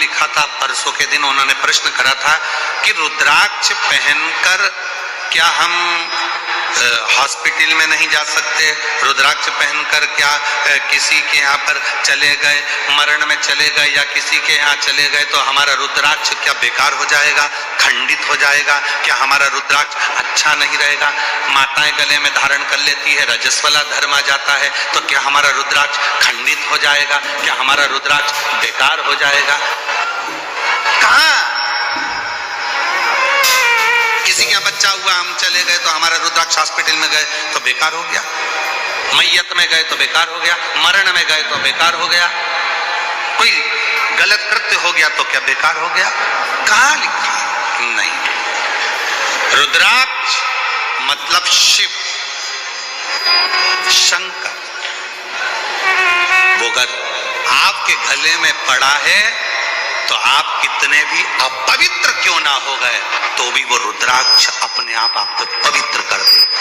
लिखा था परसों के दिन, उन्होंने प्रश्न करा था कि रुद्राक्ष पहनकर क्या हम हॉस्पिटल में नहीं जा सकते? रुद्राक्ष पहनकर क्या किसी के यहाँ पर चले गए, मरण में चले गए या किसी के यहाँ चले गए तो हमारा रुद्राक्ष क्या बेकार हो जाएगा, खंडित हो जाएगा? क्या हमारा रुद्राक्ष अच्छा नहीं रहेगा? माताएं गले में धारण कर लेती है, रजस्वला धर्म आ जाता है, तो क्या हमारा रुद्राक्ष खंडित हो जाएगा? क्या हमारा रुद्राक्ष बेकार हो जाएगा? कहाँ किसी का बच्चा हुआ, हम चले गए तो हमारा रुद्राक्ष हॉस्पिटल में गए तो बेकार हो गया, मैयत में गए तो बेकार हो गया, मरण में गए तो बेकार हो गया, कोई गलत कृत्य हो गया तो क्या बेकार हो गया? कहाँ लिखा? नहीं। रुद्राक्ष मतलब शिव, शंकर। वो अगर आपके गले में पड़ा है तो आप कितने भी अपवित्र क्यों ना हो गए तो भी वो रुद्राक्ष अपने आप आपको पवित्र कर देगा,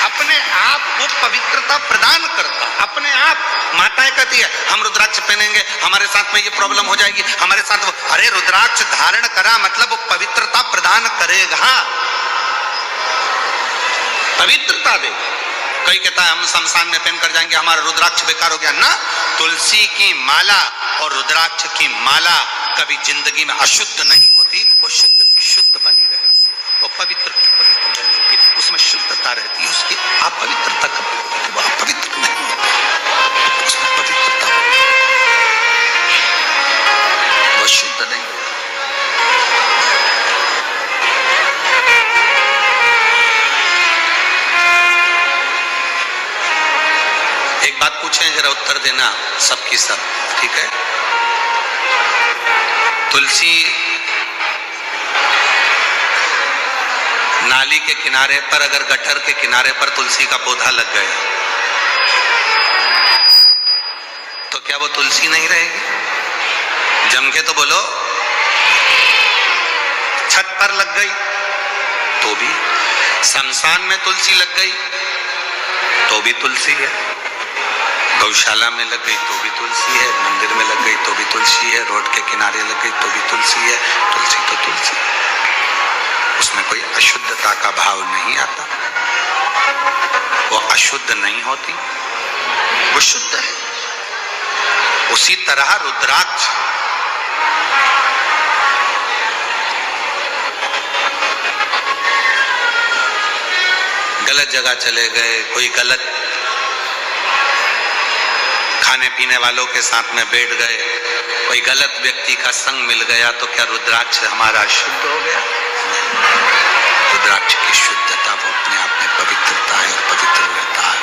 अपने आप को पवित्रता प्रदान करता, अपने आप। माताएं कहती है हम रुद्राक्ष पहनेंगे हमारे साथ में ये प्रॉब्लम हो जाएगी, हमारे साथ वो, अरे रुद्राक्ष धारण करा मतलब वो पवित्रता प्रदान करेगा, पवित्रता देगा। कोई कहता है हम शमशान में पहन कर जाएंगे हमारा रुद्राक्ष बेकार हो गया ना। तुलसी की माला और रुद्राक्ष की माला कभी जिंदगी में अशुद्ध नहीं होती, वो शुद्ध की शुद्ध बनी रहती है, वो पवित्र की पवित्र बनी रहती है, उसमें शुद्धता रहती है उसकी। आप पवित्रता कब, वो अपवित्र नहीं होती, उसमें पवित्रता, वो शुद्ध नहीं होती। एक बात पूछें, जरा उत्तर देना सबकी सब, ठीक है? तुलसी नाली के किनारे पर, अगर गटर के किनारे पर तुलसी का पौधा लग गया तो क्या वो तुलसी नहीं रहेगी? जम के तो बोलो। छत पर लग गई तो भी, शमशान में तुलसी लग गई तो भी तुलसी है, गौशाला में लग गई तो भी तुलसी है, मंदिर में लग गई तो भी तुलसी है, रोड के किनारे लग गई तो भी तुलसी है। तुलसी तो तुलसी, उसमें कोई अशुद्धता का भाव नहीं आता, वो अशुद्ध नहीं होती, वो शुद्ध है। उसी तरह रुद्राक्ष गलत जगह चले गए, कोई गलत खाने पीने वालों के साथ में बैठ गए, कोई गलत व्यक्ति का संग मिल गया तो क्या रुद्राक्ष हमारा शुद्ध हो गया? रुद्राक्ष की शुद्धता वो अपने आप में पवित्रता है और पवित्र रहता है,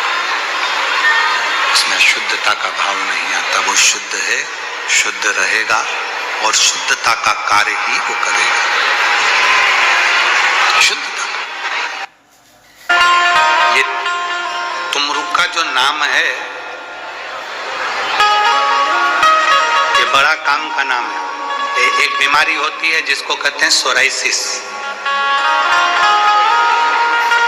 उसमें शुद्धता का भाव नहीं आता, वो शुद्ध है, शुद्ध रहेगा और शुद्धता का कार्य ही वो करेगा। शुद्धता, ये तुमरुक का जो नाम है बड़ा काम का नाम है। एक बीमारी होती है जिसको कहते हैं सोराइसिस,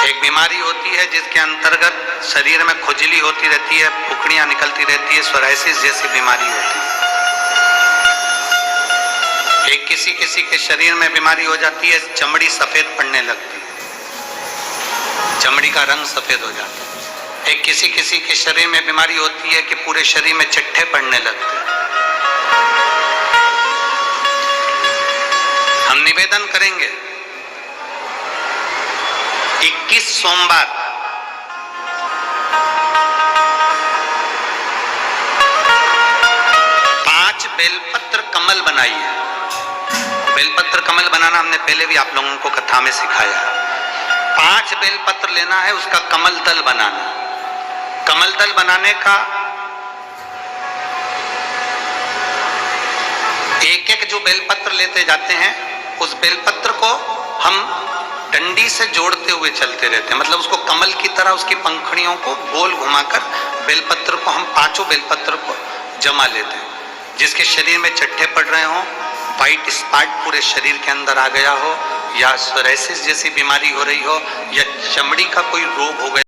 एक बीमारी होती है जिसके अंतर्गत शरीर में खुजली होती रहती है, फुकड़ियां निकलती रहती है, सोराइसिस जैसी बीमारी होती है। एक किसी किसी के शरीर में बीमारी हो जाती है, चमड़ी सफेद पड़ने लगती है, चमड़ी का रंग सफेद हो जाता है। एक किसी किसी के शरीर में बीमारी होती है कि पूरे शरीर में चिट्ठे पड़ने लगते हैं। हम निवेदन करेंगे 21 सोमवार पांच बेलपत्र कमल बनाइए। बेलपत्र कमल बनाना हमने पहले भी आप लोगों को कथा में सिखाया। 5 बेलपत्र लेना है, उसका कमल दल बनाना। कमल दल बनाने का एक एक जो बेलपत्र लेते जाते हैं, उस बेलपत्र को हम डंडी से जोड़ते हुए चलते रहते हैं, मतलब उसको कमल की तरह उसकी पंखुड़ियों को गोल घुमाकर बेलपत्र को हम 5 बेलपत्र को जमा लेते हैं। जिसके शरीर में चट्टे पड़ रहे हो, वाइट स्पॉट पूरे शरीर के अंदर आ गया हो, या सोराइसिस जैसी बीमारी हो रही हो, या चमड़ी का कोई रोग हो गया